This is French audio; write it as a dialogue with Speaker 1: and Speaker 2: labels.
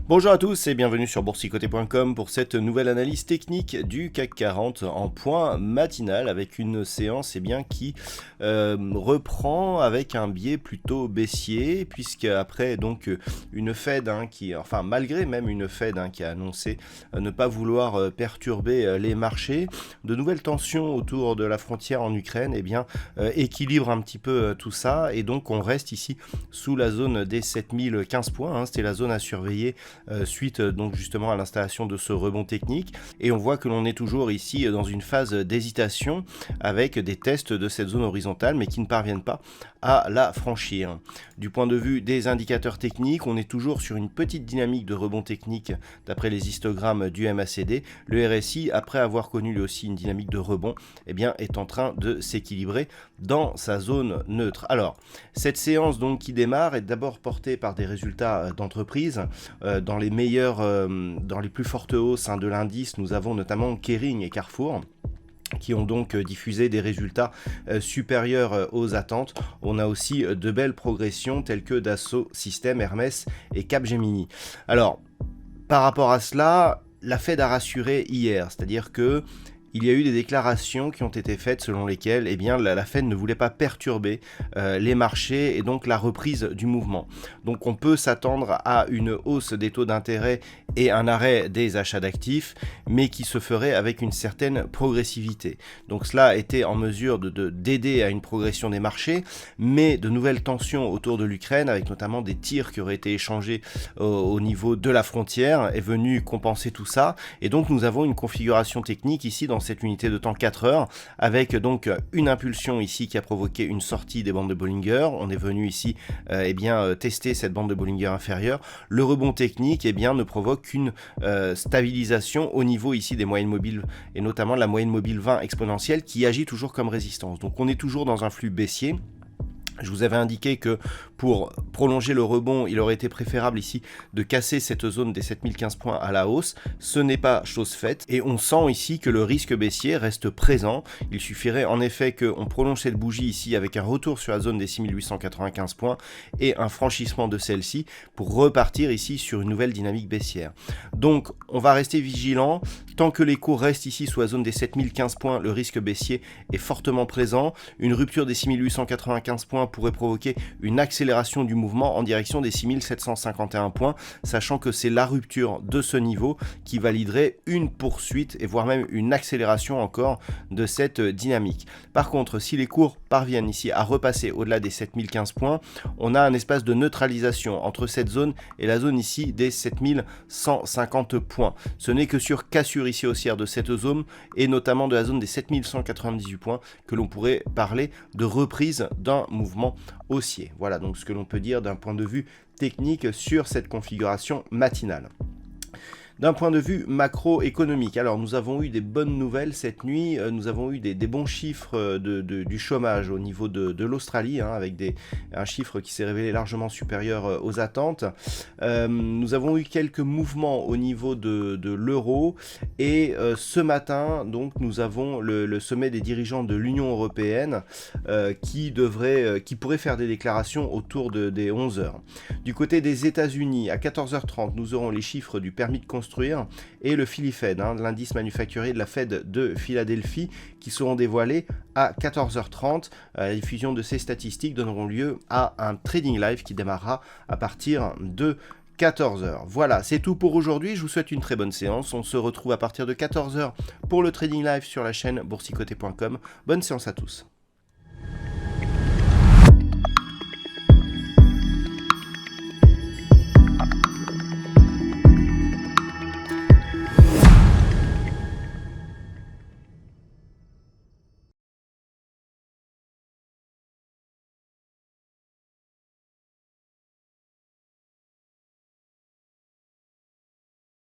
Speaker 1: Bonjour à tous et bienvenue sur boursicoté.com pour cette nouvelle analyse technique du CAC 40 en point matinal avec une séance qui reprend avec un biais plutôt baissier, puisque après donc une Fed malgré même une Fed qui a annoncé ne pas vouloir perturber les marchés, de nouvelles tensions autour de la frontière en Ukraine équilibrent un petit peu tout ça, et donc on reste ici sous la zone des 7015 points, c'était la zone à surveiller suite donc justement à l'installation de ce rebond technique, et on voit que l'on est toujours ici dans une phase d'hésitation avec des tests de cette zone horizontale mais qui ne parviennent pas à la franchir. Du point de vue des indicateurs techniques, on est toujours sur une petite dynamique de rebond technique d'après les histogrammes du MACD. Le RSI, après avoir connu lui aussi une dynamique de rebond, est en train de s'équilibrer dans sa zone neutre. Alors, cette séance donc qui démarre est d'abord portée par des résultats d'entreprise. Dans les plus fortes hausses de l'indice, nous avons notamment Kering et Carrefour, qui ont donc diffusé des résultats supérieurs aux attentes. On a aussi de belles progressions telles que Dassault Systèmes, Hermès et Capgemini. Alors, par rapport à cela, la Fed a rassuré hier, c'est-à-dire que il y a eu des déclarations qui ont été faites selon lesquelles la Fed ne voulait pas perturber les marchés et donc la reprise du mouvement. Donc on peut s'attendre à une hausse des taux d'intérêt et un arrêt des achats d'actifs, mais qui se ferait avec une certaine progressivité. Donc cela était en mesure d'aider à une progression des marchés, mais de nouvelles tensions autour de l'Ukraine, avec notamment des tirs qui auraient été échangés au niveau de la frontière, est venu compenser tout ça. Et donc nous avons une configuration technique ici dans cette unité de temps 4 heures, avec donc une impulsion ici qui a provoqué une sortie des bandes de Bollinger. On est venu ici tester cette bande de Bollinger inférieure. Le rebond technique ne provoque qu'une stabilisation au niveau ici des moyennes mobiles, et notamment la moyenne mobile 20 exponentielle qui agit toujours comme résistance. Donc on est toujours dans un flux baissier. Je vous avais indiqué que pour prolonger le rebond, il aurait été préférable ici de casser cette zone des 7015 points à la hausse. Ce n'est pas chose faite et on sent ici que le risque baissier reste présent. Il suffirait en effet qu'on prolonge cette bougie ici avec un retour sur la zone des 6895 points et un franchissement de celle-ci pour repartir ici sur une nouvelle dynamique baissière. Donc on va rester vigilant. Tant que les cours restent ici sous la zone des 7015 points, le risque baissier est fortement présent. Une rupture des 6895 points pourrait provoquer une accélération du mouvement en direction des 6751 points, sachant que c'est la rupture de ce niveau qui validerait une poursuite et voire même une accélération encore de cette dynamique. Par contre, si les cours parviennent ici à repasser au-delà des 7015 points, on a un espace de neutralisation entre cette zone et la zone ici des 7150 points. Ce n'est que sur cassure ici haussière de cette zone et notamment de la zone des 7198 points que l'on pourrait parler de reprise d'un mouvement haussier. Voilà donc ce que l'on peut dire d'un point de vue technique sur cette configuration matinale. D'un point de vue macroéconomique, alors nous avons eu des bonnes nouvelles cette nuit, nous avons eu des bons chiffres du chômage au niveau de l'Australie, avec un chiffre qui s'est révélé largement supérieur aux attentes. Nous avons eu quelques mouvements au niveau de l'euro, et ce matin, donc, nous avons le sommet des dirigeants de l'Union européenne qui pourrait faire des déclarations autour des 11h. Du côté des États-Unis, à 14h30, nous aurons les chiffres du permis de construire et le Philly Fed, l'indice manufacturier de la Fed de Philadelphie, qui seront dévoilés à 14h30. La diffusion de ces statistiques donneront lieu à un trading live qui démarrera à partir de 14h. Voilà, c'est tout pour aujourd'hui. Je vous souhaite une très bonne séance. On se retrouve à partir de 14h pour le trading live sur la chaîne boursicoté.com. Bonne séance à tous.